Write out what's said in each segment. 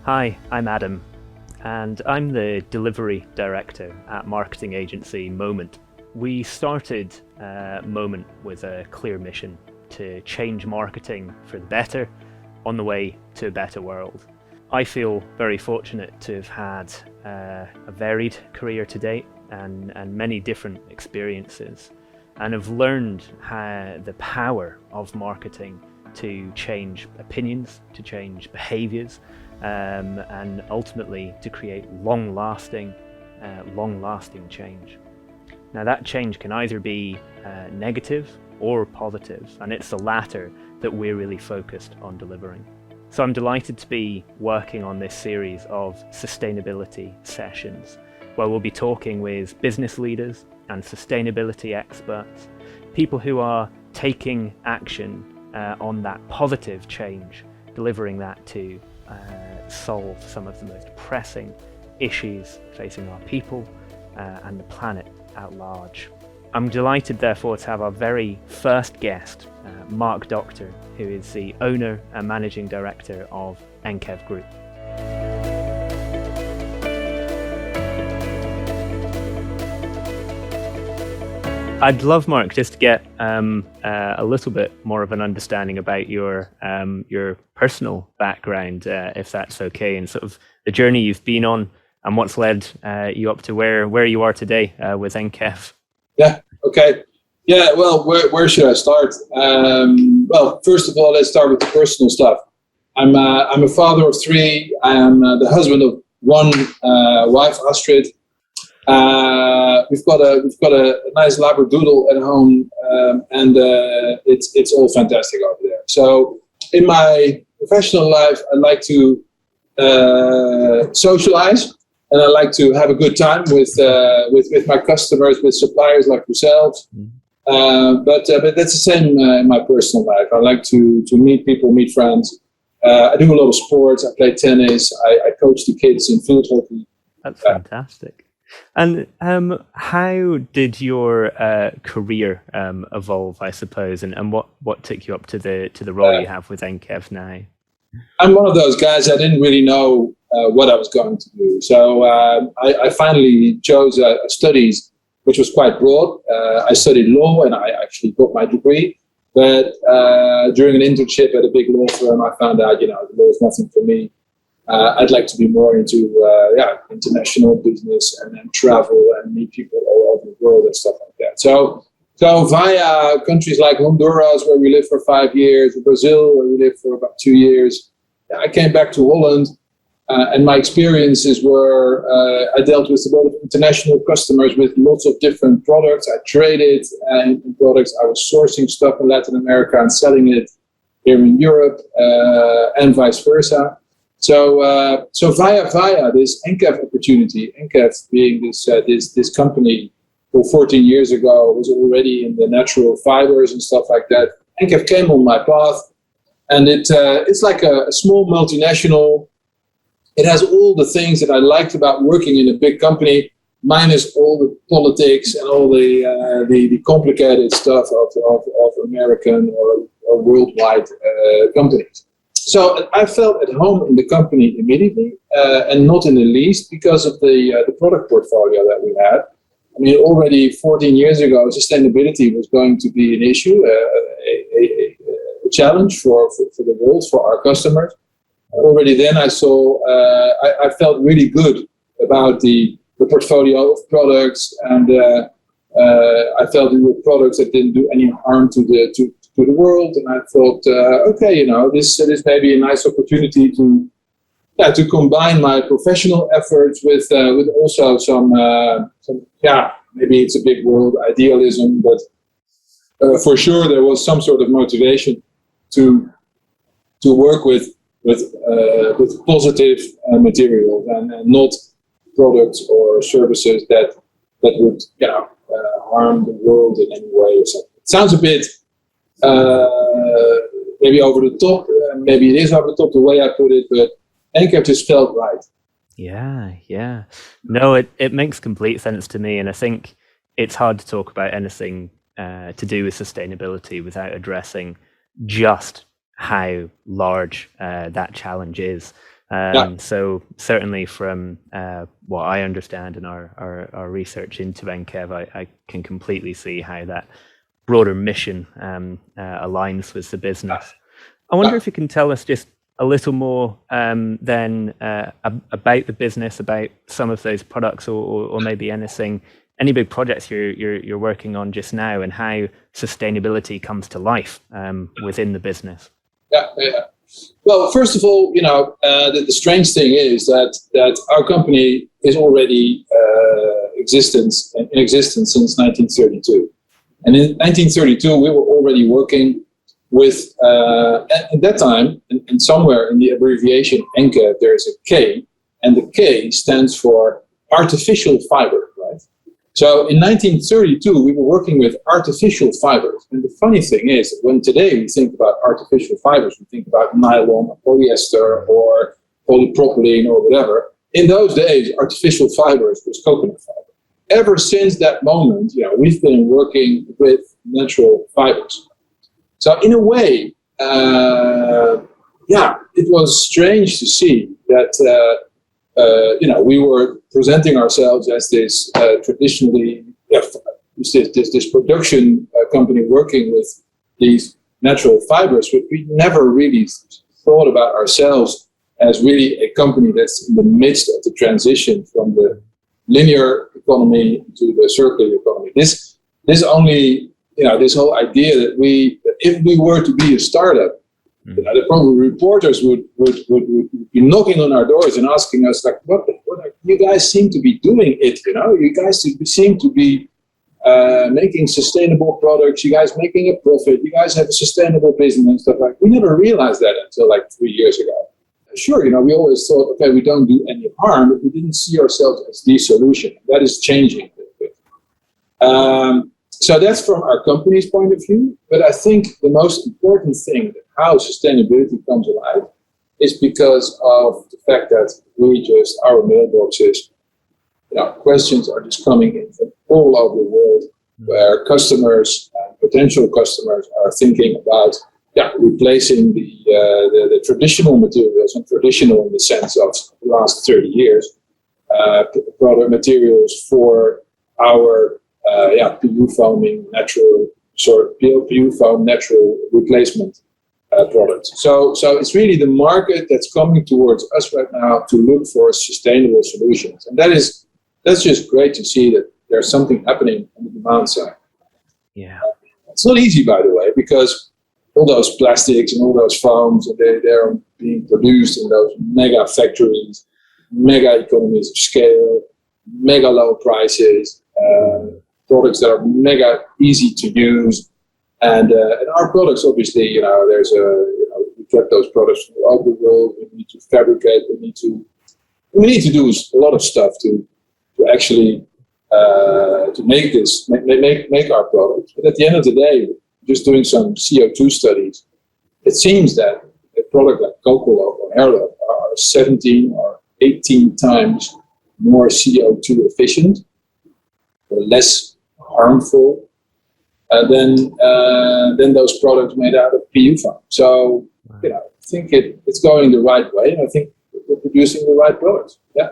Hi, I'm Adam, and I'm the Delivery Director at marketing agency Moment. We started Moment with a clear mission to change marketing for the better on the way to a better world. I feel very fortunate to have had a varied career to date and many different experiences, and have learned the power of marketing to change opinions, to change behaviours, and ultimately to create long-lasting change. Now that change can either be negative or positive, and it's the latter that we're really focused on delivering. So I'm delighted to be working on this series of sustainability sessions, where we'll be talking with business leaders and sustainability experts, people who are taking action on that positive change, delivering that to solve some of the most pressing issues facing our people and the planet at large. I'm delighted, therefore, to have our very first guest, Marc Dokter, who is the owner and managing director of ENKEV Group. I'd love, Marc, just to get a little bit more of an understanding about your personal background, if that's okay, and sort of the journey you've been on and what's led you up to where you are today with ENKEV. Yeah. Okay. Yeah. Well, where should I start? Well, first of all, let's start with the personal stuff. I'm a father of three. I am the husband of one wife, Astrid. We've got a nice labradoodle at home, and it's all fantastic over there. So in my professional life, I like to socialize, and I like to have a good time with my customers, with suppliers like yourselves. But that's the same in my personal life. I like to meet people, meet friends. I do a lot of sports. I play tennis. I coach the kids in field hockey. That's fantastic. And how did your career evolve, I suppose, and what took you up to the role you have with ENKEV now? I'm one of those guys. I didn't really know what I was going to do, so I finally chose studies, which was quite broad. I studied law, and I actually got my degree. But during an internship at a big law firm, I found out, law is nothing for me. I'd like to be more into international business and travel and meet people all over the world and stuff like that. So via countries like Honduras, where we lived for 5 years, Brazil, where we lived for about 2 years, I came back to Holland, and my experiences were I dealt with a lot of international customers with lots of different products. I traded in products. I was sourcing stuff in Latin America and selling it here in Europe, and vice versa. So via this ENKEV opportunity, ENKEV being this company who 14 years ago was already in the natural fibers and stuff like that, ENKEV came on my path, and it's like a small multinational. It has all the things that I liked about working in a big company, minus all the politics and all the complicated stuff of American or worldwide companies. So I felt at home in the company immediately, and not in the least because of the product portfolio that we had. I mean, already 14 years ago, sustainability was going to be an issue, a challenge for the world, for our customers. Already then I saw, I felt really good about the portfolio of products, and I felt it were products that didn't do any harm to the world, and I thought, okay, this may be a nice opportunity to combine my professional efforts with also some maybe it's a big word, idealism, but for sure there was some sort of motivation to work with positive materials and not products or services that would harm the world in any way or something. It sounds a bit maybe over the top, maybe it is over the top the way I put it, but ENKEV just felt right. Yeah. No, it makes complete sense to me, and I think it's hard to talk about anything to do with sustainability without addressing just how large that challenge is. So certainly from what I understand in our research into ENKEV, I can completely see how that broader mission aligns with the business. I wonder if you can tell us just a little more then about the business, about some of those products, or maybe any big projects you're working on just now, and how sustainability comes to life within the business. Yeah. Well, first of all, the strange thing is that our company is already in existence since 1932. And in 1932, we were already working with, at that time, and somewhere in the abbreviation ENKEV, there is a K, and the K stands for artificial fiber, right? So in 1932, we were working with artificial fibers. And the funny thing is, when today we think about artificial fibers, we think about nylon or polyester or polypropylene or whatever. In those days, artificial fibers was coconut fiber. Ever since that moment, we've been working with natural fibers. So in a way, it was strange to see that we were presenting ourselves as this traditionally, this production company working with these natural fibers, but we never really thought about ourselves as really a company that's in the midst of the transition from the linear economy to the circular economy. This whole idea that if we were to be a startup, the probably reporters would be knocking on our doors and asking us, like, what you guys seem to be doing it, you guys seem to be making sustainable products, you guys making a profit, you guys have a sustainable business and stuff like that. We never realized that until like 3 years ago. Sure, we always thought, okay, we don't do any harm, but we didn't see ourselves as the solution. That is changing a little bit. So that's from our company's point of view. But I think the most important thing, how sustainability comes alive, is because of the fact that our mailboxes, questions are just coming in from all over the world, where customers, potential customers, are thinking about replacing the traditional materials, and traditional in the sense of the last 30 years, product materials for our PU foaming PU foam natural replacement products. So it's really the market that's coming towards us right now to look for sustainable solutions, and that's just great to see that there's something happening on the demand side. Yeah, it's not easy, by the way, because all those plastics and all those foams, they're being produced in those mega factories, mega economies of scale, mega low prices, products that are mega easy to use, and our products, obviously, we get those products from all over the world. We need to fabricate. We need to do a lot of stuff to actually to make our products. But at the end of the day, just doing some CO2 studies, it seems that a product like Cocolab or Hairlab are 17 or 18 times more CO2 efficient or less harmful than those products made out of PU foam. So, I think it's going the right way, and I think we're producing the right products. Yeah,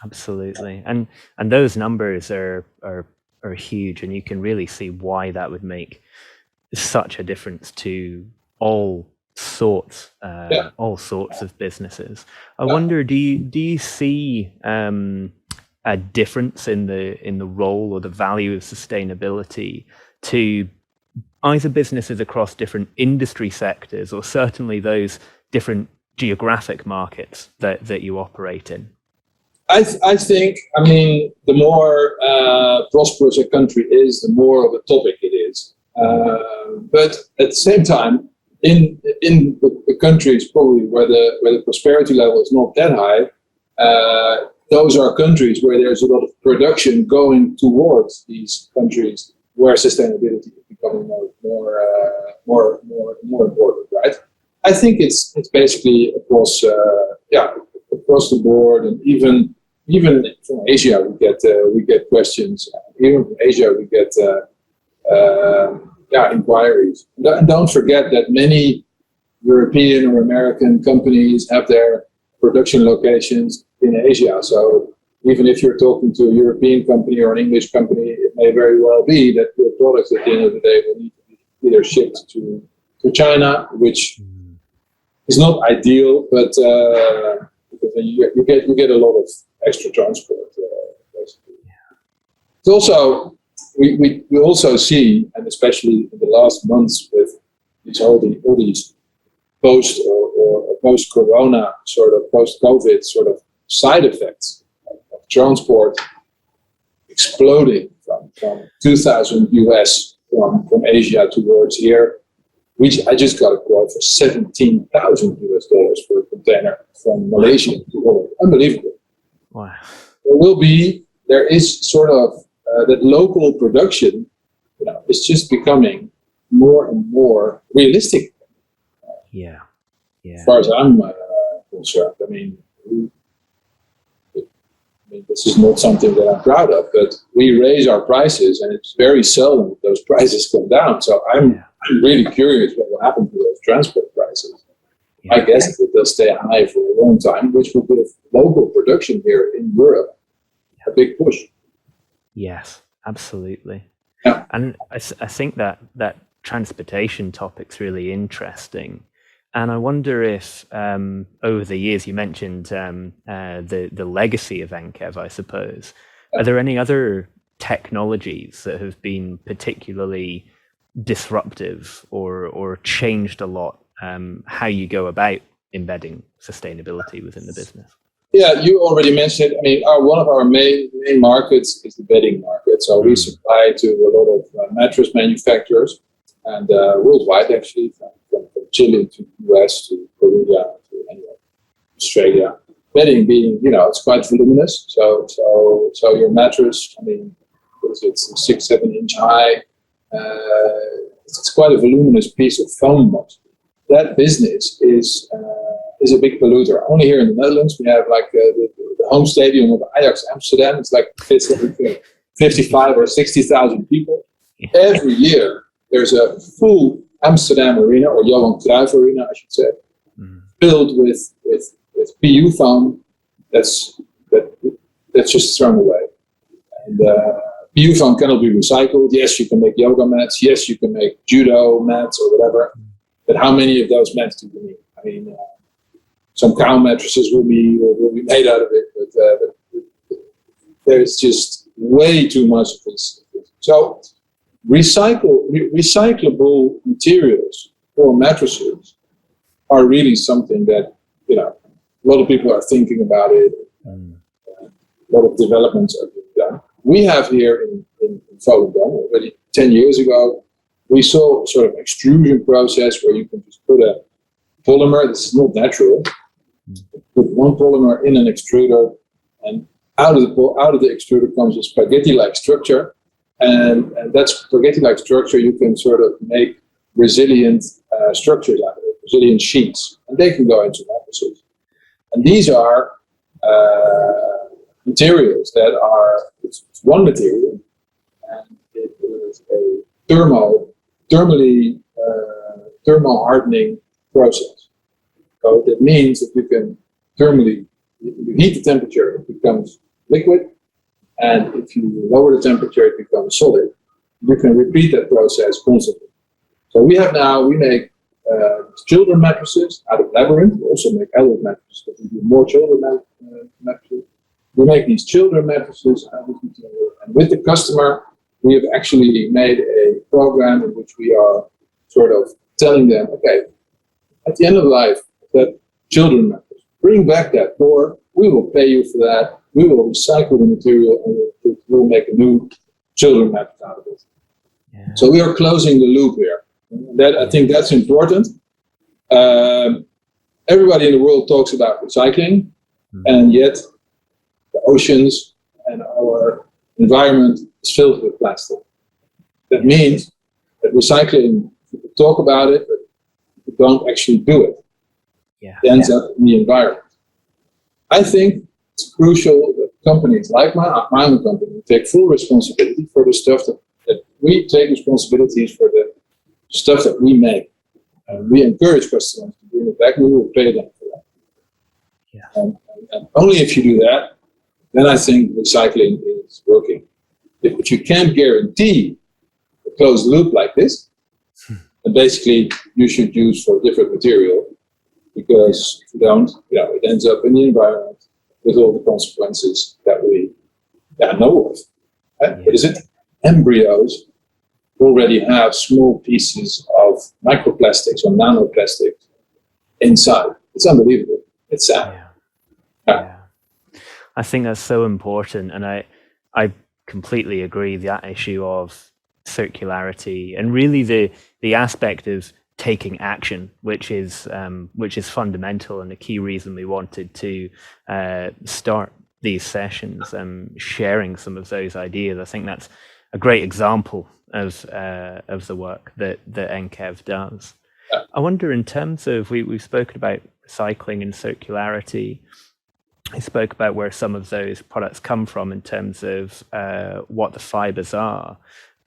absolutely. And those numbers are huge, and you can really see why that would make such a difference to all sorts of businesses. I wonder, do you see a difference in the role or the value of sustainability to either businesses across different industry sectors, or certainly those different geographic markets that you operate in? I think, the more prosperous a country is, the more of a topic it is. But at the same time, in the countries probably where the prosperity level is not that high, those are countries where there's a lot of production going towards these countries where sustainability is becoming more important, right? I think it's basically across the board, and even from Asia we get questions. Even from Asia we get inquiries. And don't forget that many European or American companies have their production locations in Asia. So even if you're talking to a European company or an English company, it may very well be that your products at the end of the day will need to be either shipped to China, which is not ideal, but because then you get a lot of extra transport. Basically, it's also we also see, and especially in the last months with all these post or post-corona sort of post-COVID sort of side effects of transport exploding from 2,000 US from Asia towards here. I just got a quote for $17,000 US for a container from Malaysia to Holland. Unbelievable. Wow. There is sort of that local production, is just becoming more and more realistic. Yeah. As far as I'm concerned, I mean, this is not something that I'm proud of, but we raise our prices, and it's very seldom that those prices come down. So I'm really curious what will happen to those transport prices. Yeah. I guess that they'll stay high for a long time, which will give local production here in Europe a big push. Yes, absolutely. Yeah. And I think that transportation topic's really interesting. And I wonder if over the years, you mentioned the legacy of ENKEV, I suppose. Are there any other technologies that have been particularly disruptive or changed a lot how you go about embedding sustainability within the business? Yeah, you already mentioned it. I mean, one of our main markets is the bedding market. So we supply to a lot of mattress manufacturers, and worldwide actually, from Chile to US to Korea to Australia. Bedding being, it's quite voluminous. So your mattress, I mean, it's 6-7 inch high. It's quite a voluminous piece of foam mostly. That business is a big polluter. Only here in the Netherlands, we have like the home stadium of Ajax Amsterdam. It's like fits 55 or 60,000 people. Every year, there's a full Amsterdam arena, or Johan Cruijff arena, I should say, filled with PU foam that's just thrown away. And PU foam cannot be recycled. Yes, you can make yoga mats. Yes, you can make judo mats or whatever. But how many of those mats do you need? I mean, some cow mattresses will be made out of it, but there's just way too much of this. So recyclable materials for mattresses are really something that a lot of people are thinking about it. A lot of developments are being done. We have here in Volendam already 10 years ago. We saw sort of extrusion process where you can just put a polymer. This is not natural. Put one polymer in an extruder, and out of the extruder comes a spaghetti-like structure. And that spaghetti-like structure, you can sort of make resilient structures out of it, resilient sheets, and they can go into mattresses. And these are materials that are, it's one material, and it is a thermal hardening process. So that means that you can thermally, you heat the temperature, it becomes liquid, and if you lower the temperature, it becomes solid. You can repeat that process constantly. So we make children mattresses out of Labyrinth. We also make adult mattresses, but we do more children mattresses. We make these children mattresses out of this material, and with the customer, we have actually made a program in which we are sort of telling them, okay, at the end of life, that children mattress, bring back that core, we will pay you for that, we will recycle the material, and we'll make a new children mattress out of it. Yeah. So we are closing the loop here. I think that's important. Everybody in the world talks about recycling, and yet the oceans and our environment is filled with plastic. That means that recycling, people talk about it, but we don't actually do it. It ends up in the environment. I think it's crucial that companies like my own company take full responsibility for the stuff that we take responsibilities for the stuff that we make. And we encourage customers to bring it back, we will pay them for that. And only if you do that, then I think recycling is working. If you can't guarantee a closed loop like this, then basically you should use for a different material, because if you don't, it ends up in the environment with all the consequences that we know of. Right? What is it? Embryos already have small pieces of microplastics or nanoplastics inside. It's unbelievable. It's sad. Yeah. I think that's so important, and I completely agree. That issue of circularity and really the aspect of taking action, which is fundamental and a key reason we wanted to start these sessions, sharing some of those ideas. I think that's a great example of the work that ENKEV does. I wonder, in terms of, we've spoken about recycling and circularity. I spoke about where some of those products come from in terms of what the fibers are.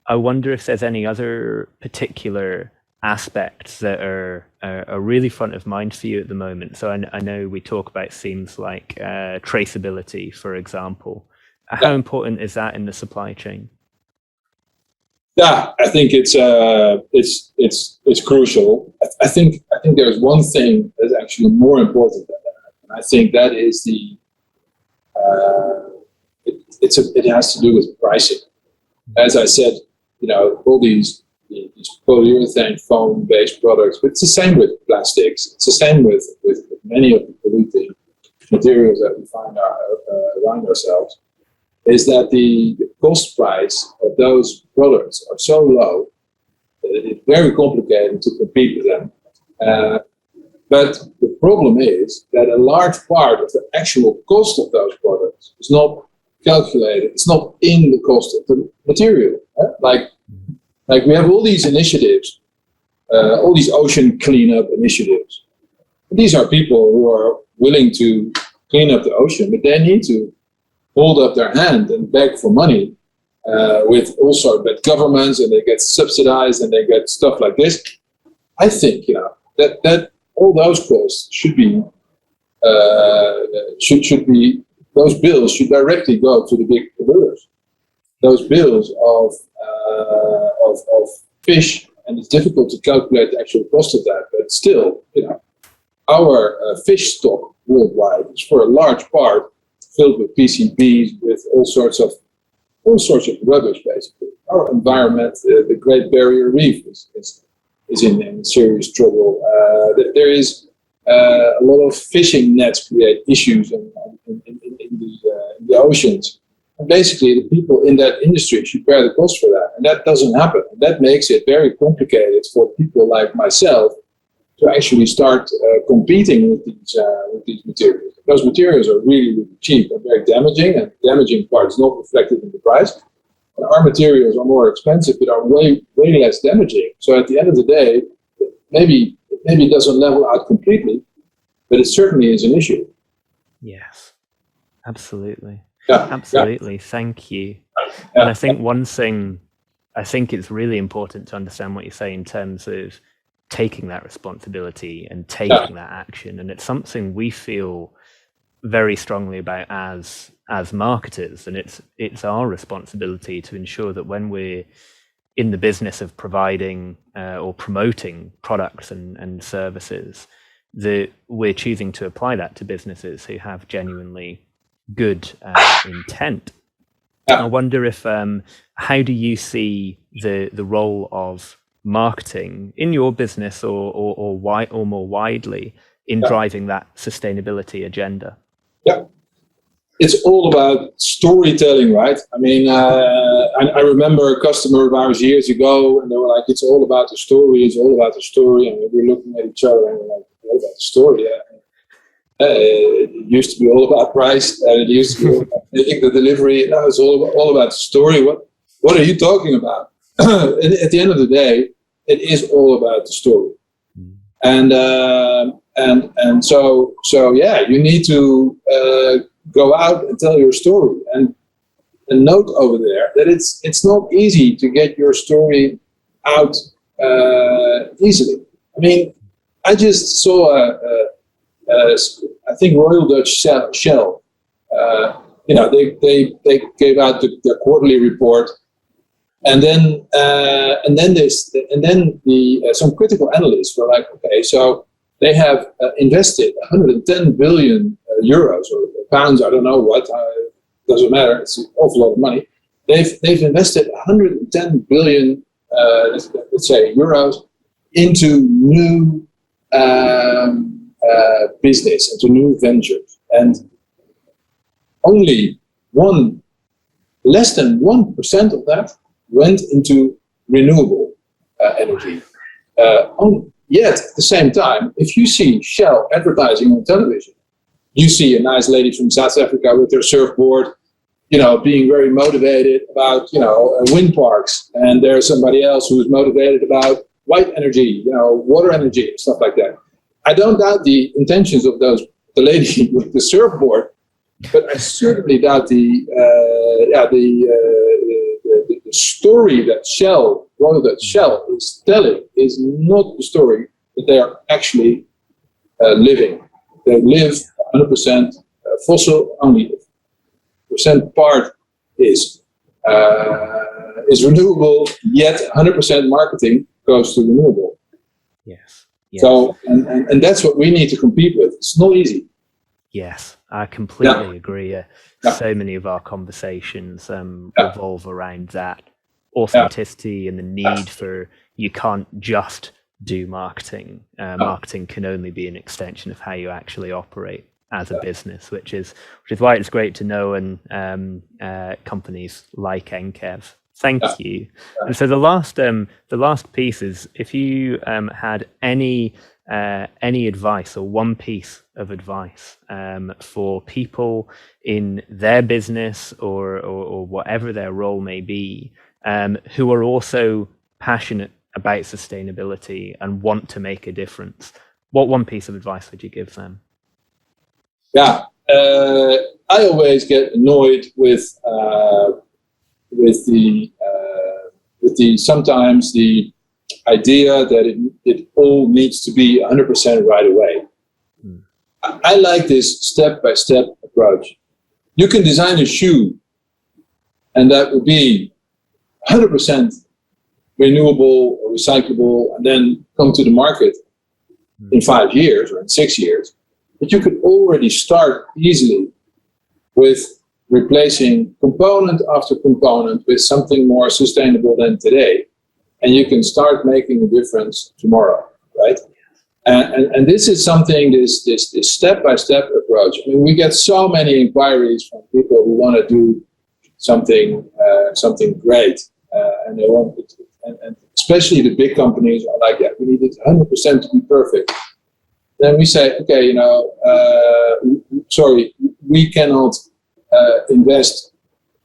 I wonder if there's any other particular aspects that are really front of mind for you at the moment. So I know we talk about themes like traceability, for example. How important is that in the supply chain? Yeah, I think it's crucial. I think there's one thing that's actually more important than that, and I think that is it has to do with pricing. As I said, all these polyurethane foam-based products, but it's the same with plastics. It's the same with many of the polluting materials that we find around ourselves. Is that the cost price of those products are so low that it's very complicated to compete with them. But the problem is that a large part of the actual cost of those products is not calculated. It's not in the cost of the material. Like we have all these initiatives, all these ocean cleanup initiatives. These are people who are willing to clean up the ocean, but they need to hold up their hand and beg for money with also bad governments, and they get subsidized and they get stuff like this. I think that all those costs should be those bills should directly go to the big polluters. Those bills of fish, and it's difficult to calculate the actual cost of that, but still, our fish stock worldwide is for a large part filled with PCBs, with all sorts of rubbish. Basically, our environment, the Great Barrier Reef, is in serious trouble. There is a lot of fishing nets create issues in the oceans. And basically, the people in that industry should bear the cost for that, and that doesn't happen. And that makes it very complicated for people like myself to actually start competing with these materials. Those materials are really, really cheap and very damaging, and the damaging part is not reflected in the price. And our materials are more expensive, but are way, way less damaging. So at the end of the day, maybe it doesn't level out completely, but it certainly is an issue. Yes, absolutely. Yeah, absolutely. Yeah. Thank you. And I think one thing, I think it's really important to understand what you say in terms of taking that responsibility and taking that action. And it's something we feel very strongly about as marketers, and it's our responsibility to ensure that when we're in the business of providing or promoting products and services, that we're choosing to apply that to businesses who have genuinely good intent. I wonder if how do you see the role of marketing in your business or more widely in driving that sustainability agenda? Yeah, it's all about storytelling, right? I mean, I remember a customer of ours years ago, and they were like, "It's all about the story. It's all about the story." And we were looking at each other and we're like, "What about the story?" It used to be all about price, and it used to be all about making the delivery. Now it's all about the story. What are you talking about? At the end of the day, it is all about the story. And so yeah, you need to go out and tell your story, and note over there that it's not easy to get your story out easily. I mean, I just saw I think Royal Dutch Shell, they gave out their quarterly report, and then some critical analysts were like, okay, so they have invested 110 billion euros or pounds, I don't know what, doesn't matter, it's an awful lot of money. They've invested 110 billion, let's say, euros into new business, into new ventures, and only less than 1% of that went into renewable energy. Yet at the same time, if you see Shell advertising on television, you see a nice lady from South Africa with her surfboard, being very motivated about, wind parks. And there's somebody else who's motivated about white energy, water energy, stuff like that. I don't doubt the intentions of the lady with the surfboard, but I certainly doubt the story that Royal Dutch Shell is telling is not the story that they are actually living. They live 100% fossil, only percent part is renewable, yet 100% marketing goes to renewable. Yes. So, and that's what we need to compete with. It's not easy. Yes, I completely agree. So many of our conversations revolve around that authenticity and the need for, you can't just do marketing. Marketing can only be an extension of how you actually operate as a business, which is why it's great to know companies like ENKEV. Thank you. And so the last piece is, if you had any advice or one piece of advice for people in their business or whatever their role may be, who are also passionate about sustainability and want to make a difference, what one piece of advice would you give them? Yeah, I always get annoyed with sometimes the idea that it all needs to be 100% right away. I like this step-by-step approach. You can design a shoe, and that will be 100% renewable or recyclable, and then come to the market in 5 years or in 6 years. But you could already start easily with replacing component after component with something more sustainable than today. And you can start making a difference tomorrow, right? And this is something, this step-by-step approach. I mean, we get so many inquiries from people who want to do something great, and they want it, and especially the big companies are like, yeah, we need it 100% to be perfect. Then we say, okay, sorry, we cannot invest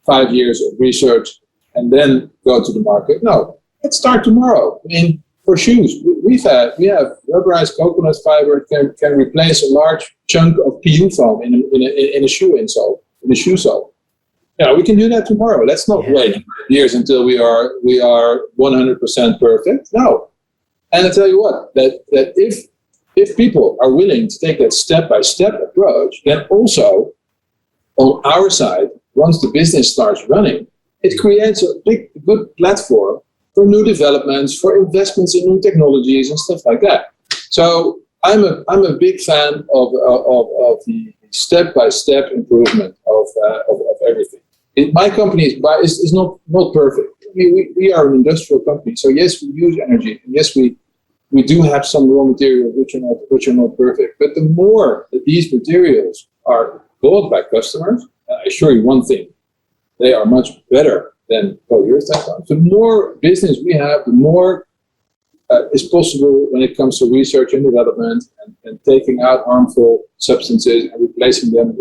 5 years of research and then go to the market. No, let's start tomorrow. I mean, for shoes, we have rubberized coconut fiber can replace a large chunk of PU foam in a shoe insole, in a shoe sole. Yeah, we can do that tomorrow. Let's not wait years until we are 100% perfect. No, and I tell you what, that if people are willing to take that step-by-step approach, then also on our side, once the business starts running, it creates a good platform for new developments, for investments in new technologies and stuff like that. So I'm a big fan of the step-by-step improvement of everything. My company is not perfect. I mean, we are an industrial company, so yes, we use energy, and yes, we do have some raw materials which are not perfect. But the more that these materials are bought by customers, I assure you one thing, they are much better than polyurethane. The more business we have, the more is possible when it comes to research and development and taking out harmful substances and replacing them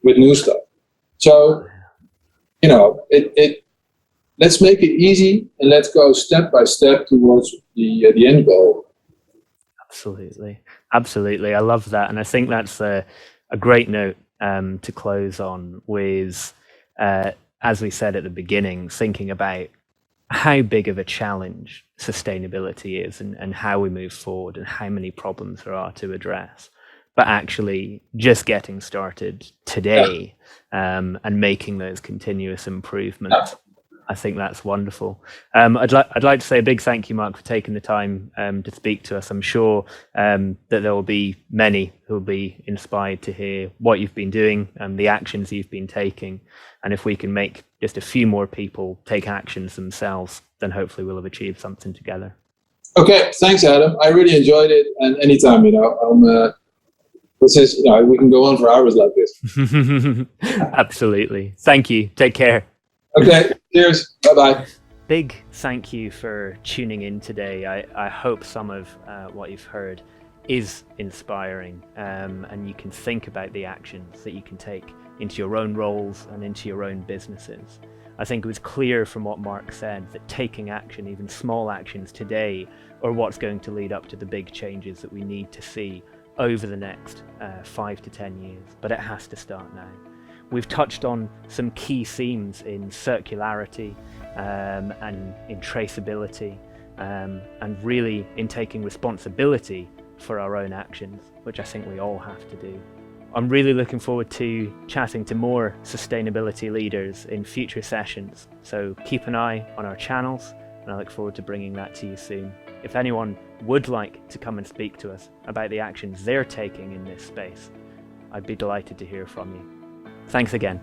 with new stuff. So, let's make it easy and let's go step by step towards the end goal. Absolutely. I love that. And I think that's a great note to close on with, as we said at the beginning, thinking about how big of a challenge sustainability is and how we move forward and how many problems there are to address. but actually just getting started today, and making those continuous improvements. I think that's wonderful. I'd like to say a big thank you, Marc, for taking the time to speak to us. I'm sure that there will be many who will be inspired to hear what you've been doing and the actions you've been taking. And if we can make just a few more people take actions themselves, then hopefully we'll have achieved something together. Okay, thanks, Adam. I really enjoyed it, and anytime, this is, we can go on for hours like this. Absolutely. Thank you. Take care. Okay, cheers. Bye-bye. Big thank you for tuning in today. I hope some of what you've heard is inspiring, and you can think about the actions that you can take into your own roles and into your own businesses. I think it was clear from what Marc said that taking action, even small actions today, are what's going to lead up to the big changes that we need to see over the next 5 to 10 years. But it has to start now. We've touched on some key themes in circularity and in traceability, and really in taking responsibility for our own actions, which I think we all have to do. I'm really looking forward to chatting to more sustainability leaders in future sessions, so keep an eye on our channels, and I look forward to bringing that to you soon. If anyone would like to come and speak to us about the actions they're taking in this space, I'd be delighted to hear from you. Thanks again.